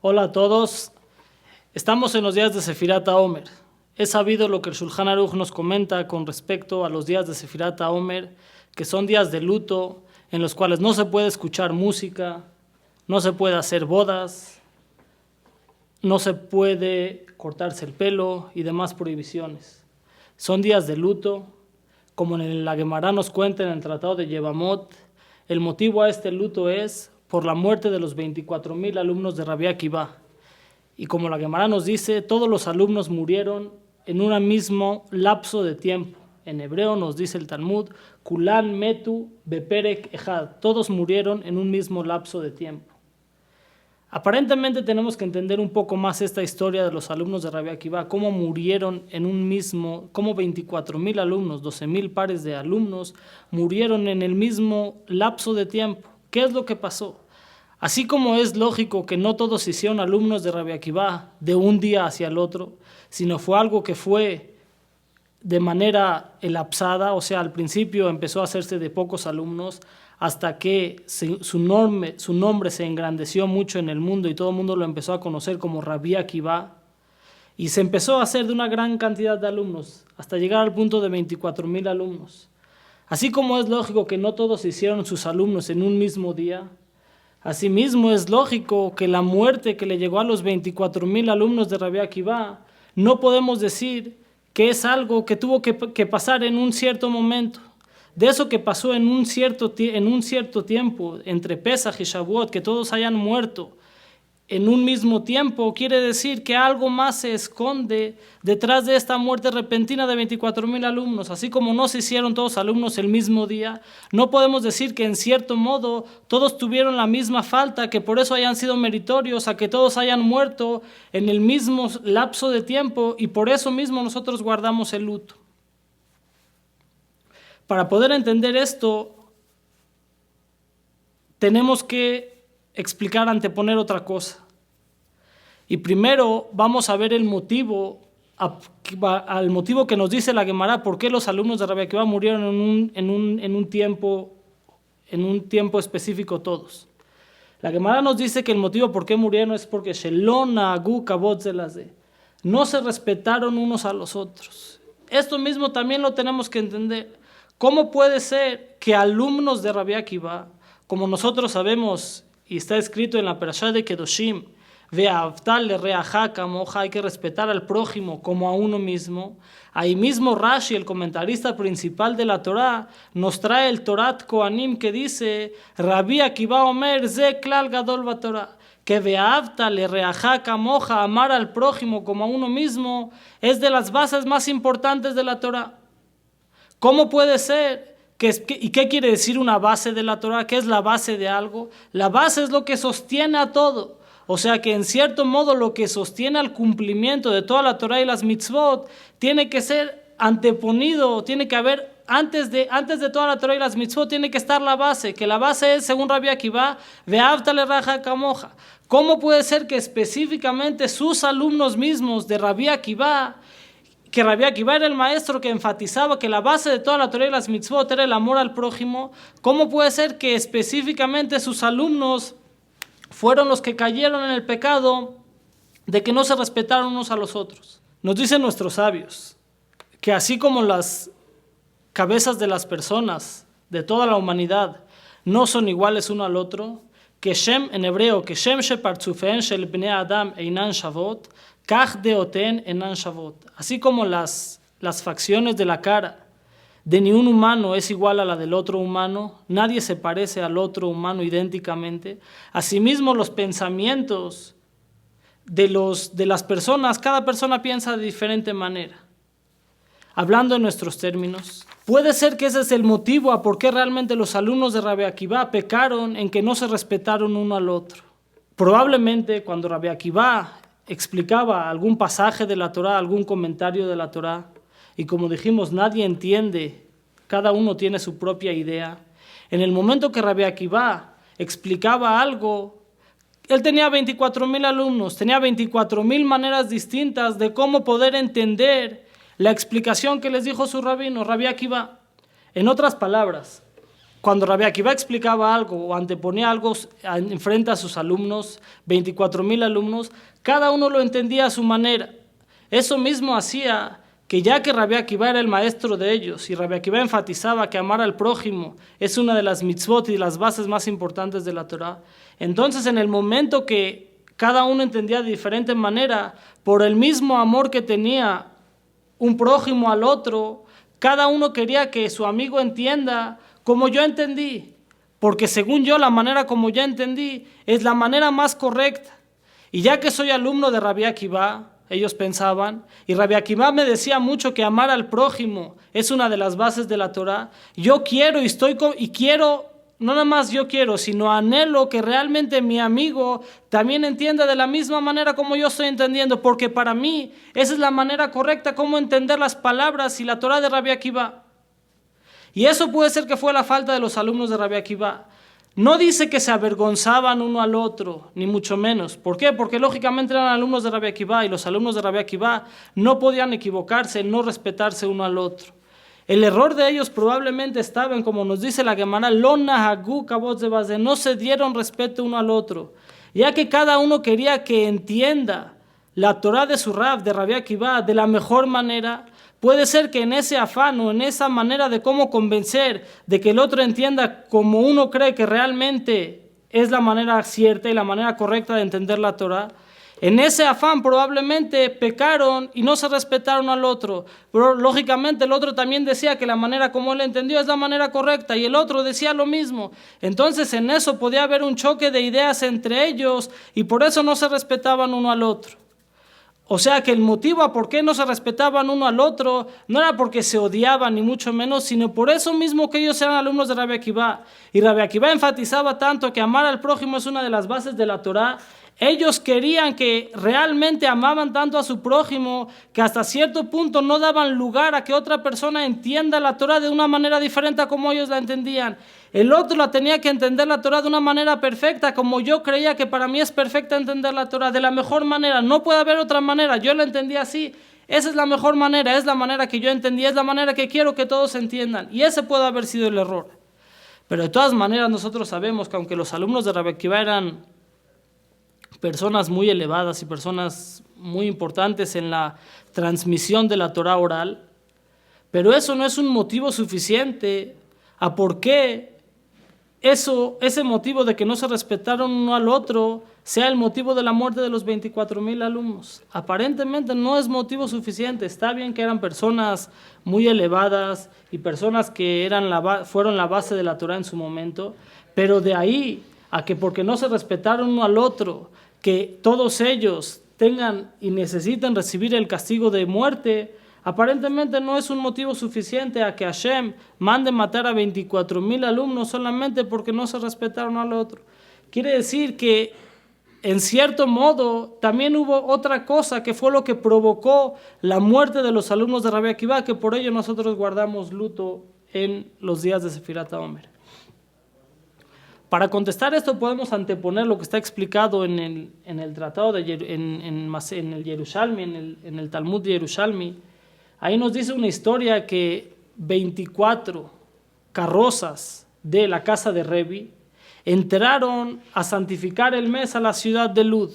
Hola a todos, estamos en los días de Sefirat HaOmer. Es sabido lo que el Shulchan Aruch nos comenta con respecto a los días de Sefirat HaOmer, que son días de luto en los cuales no se puede escuchar música, no se puede hacer bodas, no se puede cortarse el pelo y demás prohibiciones. Son días de luto, como en la Gemara nos cuenta en el Tratado de Yevamot. El motivo a este luto es por la muerte de los 24,000 alumnos de Rabbi Akiva. Y como la Gemara nos dice, todos los alumnos murieron en un mismo lapso de tiempo. En hebreo nos dice el Talmud, Kulan metu beperek echad. Todos murieron en un mismo lapso de tiempo. Aparentemente tenemos que entender un poco más esta historia de los alumnos de Rabbi Akiva, cómo murieron en un mismo, cómo 24,000 alumnos, 12,000 pares de alumnos, murieron en el mismo lapso de tiempo. ¿Qué es lo que pasó? Así como es lógico que no todos hicieron alumnos de Rabbi Akiva de un día hacia el otro, sino fue algo que fue de manera elapsada, o sea, al principio empezó a hacerse de pocos alumnos, hasta que su nombre se engrandeció mucho en el mundo y todo el mundo lo empezó a conocer como Rabbi Akiva, y se empezó a hacer de una gran cantidad de alumnos, hasta llegar al punto de 24,000 alumnos. Así como es lógico que no todos hicieron sus alumnos en un mismo día, asimismo es lógico que la muerte que le llegó a los 24,000 alumnos de Rabbi Akiva, no podemos decir que es algo que tuvo que pasar en un cierto momento. De eso que pasó en un cierto tiempo, entre Pesach y Shavuot, que todos hayan muerto en un mismo tiempo, quiere decir que algo más se esconde detrás de esta muerte repentina de 24,000 alumnos. Así como no se hicieron todos alumnos el mismo día, no podemos decir que en cierto modo todos tuvieron la misma falta, que por eso hayan sido meritorios, a que todos hayan muerto en el mismo lapso de tiempo, y por eso mismo nosotros guardamos el luto. Para poder entender esto, tenemos que anteponer otra cosa. Y primero vamos a ver el motivo, al motivo que nos dice la Gemara, por qué los alumnos de Rabbi Akiva murieron en un tiempo específico todos. La Gemara nos dice que el motivo por qué murieron es porque no se respetaron unos a los otros. Esto mismo también lo tenemos que entender. ¿Cómo puede ser que alumnos de Rabbi Akiva, como nosotros sabemos, y está escrito en la Perashá de Kedoshim, Ve'avtal lereaja kamoja, hay que respetar al prójimo como a uno mismo? Ahí mismo Rashi, el comentarista principal de la Torá, nos trae el Torat Kohanim que dice, Rabbi Akiva Omer ze klal gadol batorá, que ve'avtal lereaja kamoja, amar al prójimo como a uno mismo, es de las bases más importantes de la Torá. ¿Cómo puede ser? ¿Y qué quiere decir una base de la Torá? ¿Qué es la base de algo? La base es lo que sostiene a todo. O sea que en cierto modo lo que sostiene al cumplimiento de toda la Torá y las mitzvot tiene que ser anteponido, tiene que haber, antes de toda la Torá y las mitzvot tiene que estar la base, que la base es, según Rabbi Akiva, ve'avta lereaja kamoja. ¿Cómo puede ser que específicamente sus alumnos mismos de Rabbi Akiva, que Rabbi Akiva era el maestro que enfatizaba que la base de toda la Torá y las mitzvot era el amor al prójimo, cómo puede ser que específicamente sus alumnos fueron los que cayeron en el pecado de que no se respetaron unos a los otros? Nos dicen nuestros sabios que así como las cabezas de las personas de toda la humanidad no son iguales uno al otro, que Shem en hebreo, que Shem shepartzufein shel bnei Adam einan shavot, kach deoten einan shavot. Así como las facciones de la cara de ni un humano es igual a la del otro humano, nadie se parece al otro humano idénticamente. Asimismo, los pensamientos de las personas, cada persona piensa de diferente manera. Hablando en nuestros términos, puede ser que ese es el motivo a por qué realmente los alumnos de Rabbi Akiva pecaron en que no se respetaron uno al otro. Probablemente cuando Rabbi Akiva explicaba algún pasaje de la Torá, algún comentario de la Torá, y como dijimos, nadie entiende, cada uno tiene su propia idea. En el momento que Rabbi Akiva explicaba algo, Él tenía 24,000 alumnos, tenía 24,000 maneras distintas de cómo poder entender la explicación que les dijo su rabino, Rabbi Akiva. En otras palabras, cuando Rabbi Akiva explicaba algo o anteponía algo enfrente a sus alumnos, 24,000 alumnos, cada uno lo entendía a su manera. Eso mismo hacía que ya que Rabbi Akiva era el maestro de ellos y Rabbi Akiva enfatizaba que amar al prójimo es una de las mitzvot y las bases más importantes de la Torah, entonces en el momento que cada uno entendía de diferente manera, por el mismo amor que tenía un prójimo al otro, cada uno quería que su amigo entienda como yo entendí, porque según yo la manera como yo entendí es la manera más correcta. Y ya que soy alumno de Rabbi Akiva, ellos pensaban, y Rabbi Akiva me decía mucho que amar al prójimo es una de las bases de la Torah. Yo quiero quiero, no nada más yo quiero, sino anhelo que realmente mi amigo también entienda de la misma manera como yo estoy entendiendo, porque para mí esa es la manera correcta como entender las palabras y la Torah de Rabbi Akiva. Y eso puede ser que fue la falta de los alumnos de Rabbi Akiva. No dice que se avergonzaban uno al otro, ni mucho menos. ¿Por qué? Porque lógicamente eran alumnos de Rabbi Akiva y los alumnos de Rabbi Akiva no podían equivocarse, no respetarse uno al otro. El error de ellos probablemente estaba en, como nos dice la Gemara, no se dieron respeto uno al otro, ya que cada uno quería que entienda la Torah de su Rab, de Rabbi Akiva, de la mejor manera. Puede ser que en ese afán o en esa manera de cómo convencer de que el otro entienda como uno cree que realmente es la manera cierta y la manera correcta de entender la Torah, en ese afán probablemente pecaron y no se respetaron al otro, pero lógicamente el otro también decía que la manera como él entendió es la manera correcta y el otro decía lo mismo. Entonces en eso podía haber un choque de ideas entre ellos y por eso no se respetaban uno al otro. O sea que el motivo a por qué no se respetaban uno al otro no era porque se odiaban ni mucho menos, sino por eso mismo que ellos eran alumnos de Rabbi Akiva. Y Rabbi Akiva enfatizaba tanto que amar al prójimo es una de las bases de la Torah. Ellos querían que realmente amaban tanto a su prójimo que hasta cierto punto no daban lugar a que otra persona entienda la Torah de una manera diferente a como ellos la entendían. El otro la tenía que entender la Torah de una manera perfecta, como yo creía que para mí es perfecta entender la Torah, de la mejor manera. No puede haber otra manera, yo la entendí así. Esa es la mejor manera, es la manera que yo entendí, es la manera que quiero que todos entiendan. Y ese puede haber sido el error. Pero de todas maneras nosotros sabemos que aunque los alumnos de Rabbi Akiva eran personas muy elevadas y personas muy importantes en la transmisión de la Torah oral, pero eso no es un motivo suficiente a por qué ese motivo de que no se respetaron uno al otro sea el motivo de la muerte de los 24,000 alumnos. Aparentemente no es motivo suficiente. Está bien que eran personas muy elevadas y personas que fueron la base de la Torah en su momento, pero de ahí a que porque no se respetaron uno al otro, que todos ellos tengan y necesiten recibir el castigo de muerte, aparentemente no es un motivo suficiente a que Hashem mande matar a 24,000 alumnos solamente porque no se respetaron al otro. Quiere decir que en cierto modo también hubo otra cosa que fue lo que provocó la muerte de los alumnos de Rabbi Akiva, que por ello nosotros guardamos luto en los días de Sefirat HaOmer. Para contestar esto podemos anteponer lo que está explicado en el tratado en el Yerushalmi, en el Talmud de Yerushalmi. Ahí nos dice una historia que 24 carrozas de la casa de Rebbi entraron a santificar el mes a la ciudad de Lud.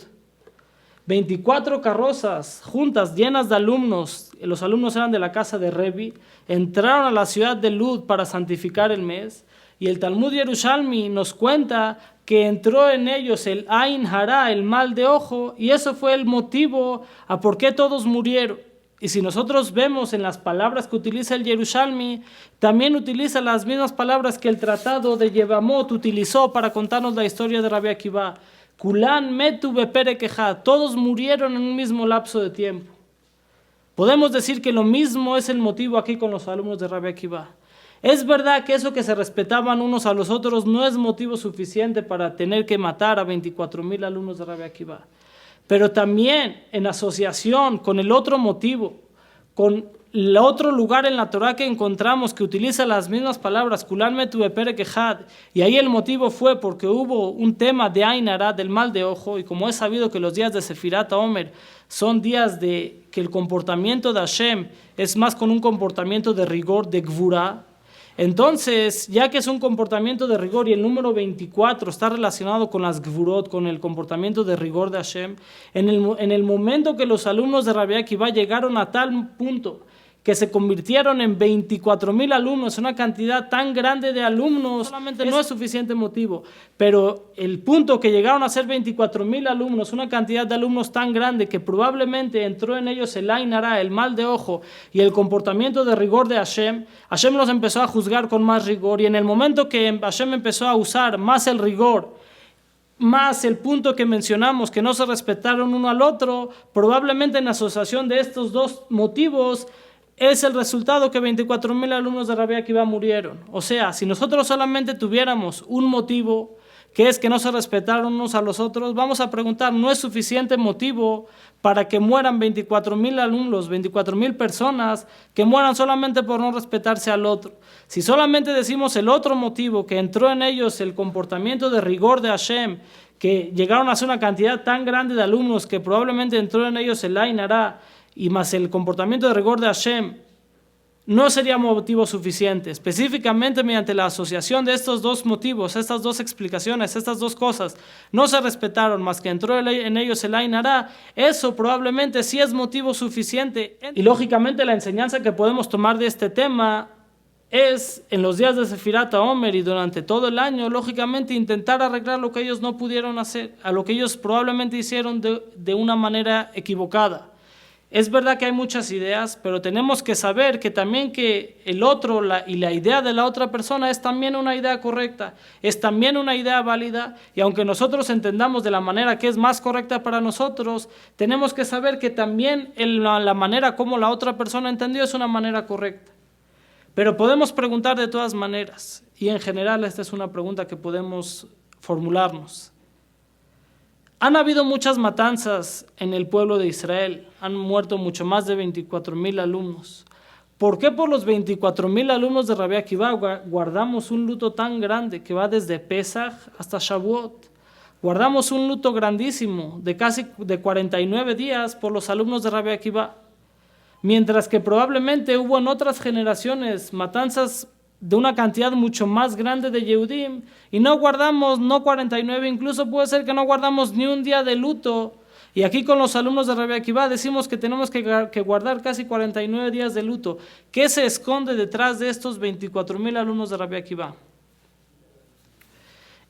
24 carrozas juntas, llenas de alumnos, los alumnos eran de la casa de Rebbi, entraron a la ciudad de Lud para santificar el mes. Y el Talmud Yerushalmi nos cuenta que entró en ellos el Ain Hara, el mal de ojo, y eso fue el motivo a por qué todos murieron. Y si nosotros vemos en las palabras que utiliza el Yerushalmi, también utiliza las mismas palabras que el tratado de Yevamot utilizó para contarnos la historia de Rabbi Akiva. Kulan metu beperek echad, todos murieron en un mismo lapso de tiempo. Podemos decir que lo mismo es el motivo aquí con los alumnos de Rabbi Akiva. Es verdad que eso que se respetaban unos a los otros no es motivo suficiente para tener que matar a 24,000 alumnos de Rabbi Akiva. Pero también en asociación con el otro motivo, con el otro lugar en la Torah que encontramos que utiliza las mismas palabras, Kulan metu beperek echad, y ahí el motivo fue porque hubo un tema de Ain Hara, del mal de ojo, y como es sabido que los días de Sefirat HaOmer son días de que el comportamiento de Hashem es más con un comportamiento de rigor, de Gvura. Entonces, ya que es un comportamiento de rigor y el número 24 está relacionado con las Gvurot, con el comportamiento de rigor de Hashem, en el momento que los alumnos de Rabbi Akiva llegaron a tal punto que se convirtieron en 24,000 alumnos, una cantidad tan grande de alumnos, solamente no es suficiente motivo, pero el punto que llegaron a ser 24,000 alumnos, una cantidad de alumnos tan grande que probablemente entró en ellos el Ain Hara, el mal de ojo y el comportamiento de rigor de Hashem, Hashem los empezó a juzgar con más rigor, y en el momento que Hashem empezó a usar más el rigor, más el punto que mencionamos, que no se respetaron uno al otro, probablemente en asociación de estos dos motivos, es el resultado que 24,000 alumnos de Rabbi Akiva murieron. O sea, si nosotros solamente tuviéramos un motivo, que es que no se respetaron unos a los otros, vamos a preguntar, ¿no es suficiente motivo para que mueran 24,000 alumnos, 24,000 personas, que mueran solamente por no respetarse al otro? Si solamente decimos el otro motivo, que entró en ellos el comportamiento de rigor de Hashem, que llegaron a ser una cantidad tan grande de alumnos que probablemente entró en ellos el Ain Hara, y más el comportamiento de rigor de Hashem, no sería motivo suficiente. Específicamente mediante la asociación de estos dos motivos, estas dos explicaciones, estas dos cosas, no se respetaron, más que entró en ellos el Ain Hara, eso probablemente sí es motivo suficiente. Y lógicamente la enseñanza que podemos tomar de este tema es, en los días de Sefirat HaOmer y durante todo el año, lógicamente intentar arreglar lo que ellos no pudieron hacer, a lo que ellos probablemente hicieron de una manera equivocada. Es verdad que hay muchas ideas, pero tenemos que saber que también que el otro y la idea de la otra persona es también una idea correcta, es también una idea válida, y aunque nosotros entendamos de la manera que es más correcta para nosotros, tenemos que saber que también la manera como la otra persona entendió es una manera correcta. Pero podemos preguntar de todas maneras, y en general esta es una pregunta que podemos formularnos. Han habido muchas matanzas en el pueblo de Israel, han muerto mucho más de 24,000 alumnos. ¿Por qué por los 24,000 alumnos de Rabbi Akiva guardamos un luto tan grande que va desde Pesach hasta Shavuot? Guardamos un luto grandísimo de casi 49 días por los alumnos de Rabbi Akiva, mientras que probablemente hubo en otras generaciones matanzas de una cantidad mucho más grande de Yehudim, y no guardamos, no 49, incluso puede ser que no guardamos ni un día de luto. Y aquí con los alumnos de Rabbi Akiva decimos que tenemos que guardar casi 49 días de luto. ¿Qué se esconde detrás de estos 24,000 alumnos de Rabbi Akiva?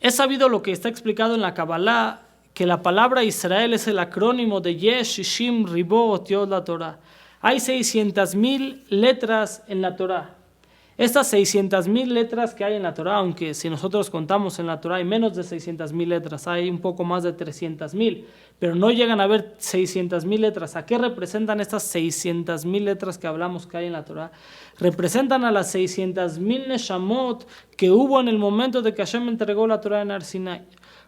Es sabido lo que está explicado en la Kabbalah, que la palabra Israel es el acrónimo de Yesh, Shishim, Ribo, Otiot, la Torah. Hay 600,000 letras en la Torah. Estas 600,000 letras que hay en la Torah, aunque si nosotros contamos en la Torah hay menos de 600,000 letras, hay un poco más de 300,000, pero no llegan a haber 600,000 letras. ¿A qué representan estas 600,000 letras que hablamos que hay en la Torah? Representan a las 600,000 Neshamot que hubo en el momento de que Hashem entregó la Torah en Har Sinai.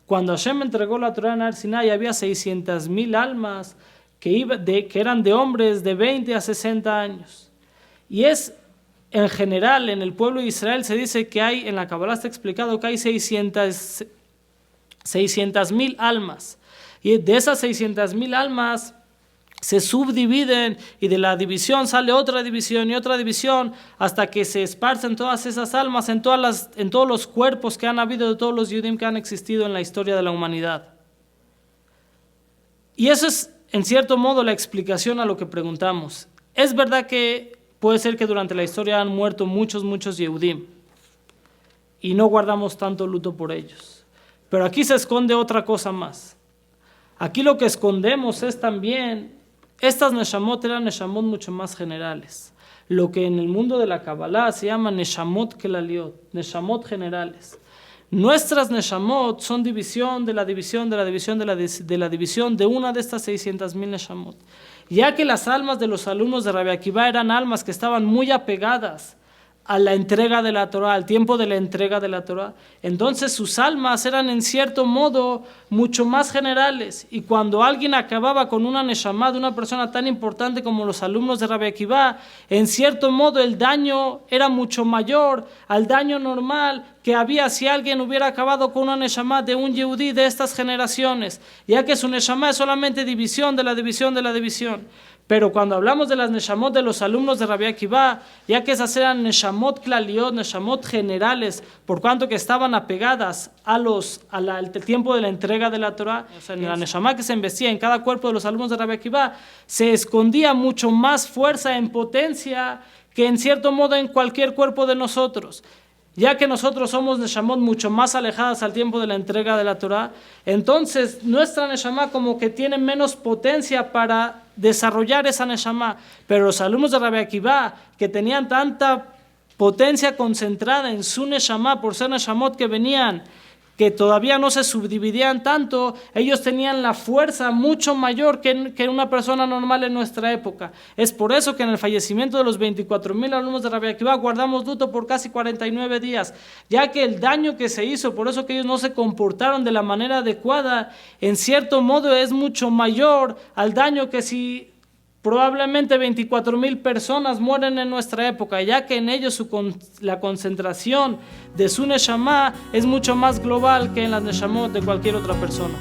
Cuando Hashem entregó la Torah en Har Sinai había 600,000 almas que eran de hombres de 20 a 60 años. Y en general, en el pueblo de Israel se dice que hay, en la Kabbalah está explicado que hay 600,000 almas. Y de esas 600,000 almas se subdividen y de la división sale otra división y otra división hasta que se esparcen todas esas almas en todos los cuerpos que han habido de todos los Yudim que han existido en la historia de la humanidad. Y eso es, en cierto modo, la explicación a lo que preguntamos. Es verdad que puede ser que durante la historia han muerto muchos Yehudim y no guardamos tanto luto por ellos. Pero aquí se esconde otra cosa más. Aquí lo que escondemos es también, estas Neshamot eran Neshamot mucho más generales. Lo que en el mundo de la Kabbalah se llama Neshamot Kelaliot, Neshamot generales. Nuestras Neshamot son división de la división de la división de la división de una de estas 600,000 Neshamot. Ya que las almas de los alumnos de Rabbi Akiva eran almas que estaban muy apegadas a la entrega de la Torah, al tiempo de la entrega de la Torah. Entonces sus almas eran en cierto modo mucho más generales, y cuando alguien acababa con una neshama de una persona tan importante como los alumnos de Rabbi Akiva, en cierto modo el daño era mucho mayor al daño normal que había si alguien hubiera acabado con una neshama de un yehudí de estas generaciones, ya que su neshama es solamente división de la división de la división. Pero cuando hablamos de las neshamot de los alumnos de Rabbi Akiva, ya que esas eran neshamot klaliot, neshamot generales, por cuanto que estaban apegadas al tiempo de la entrega de la Torah, o sea, en la neshama que se embestía en cada cuerpo de los alumnos de Rabbi Akiva, se escondía mucho más fuerza en potencia que en cierto modo en cualquier cuerpo de nosotros. Ya que nosotros somos neshamot mucho más alejadas al tiempo de la entrega de la Torah, entonces nuestra neshama como que tiene menos potencia para desarrollar esa neshama. Pero los alumnos de Rabbi Akiva, que tenían tanta potencia concentrada en su neshama, por ser neshamot que venían, que todavía no se subdividían tanto, ellos tenían la fuerza mucho mayor que una persona normal en nuestra época. Es por eso que en el fallecimiento de los 24,000 alumnos de Rabbi Akiva guardamos luto por casi 49 días, ya que el daño que se hizo, por eso que ellos no se comportaron de la manera adecuada, en cierto modo es mucho mayor al daño que si probablemente 24,000 personas mueren en nuestra época, ya que en ellos la concentración de su neshama es mucho más global que en las neshamot de cualquier otra persona.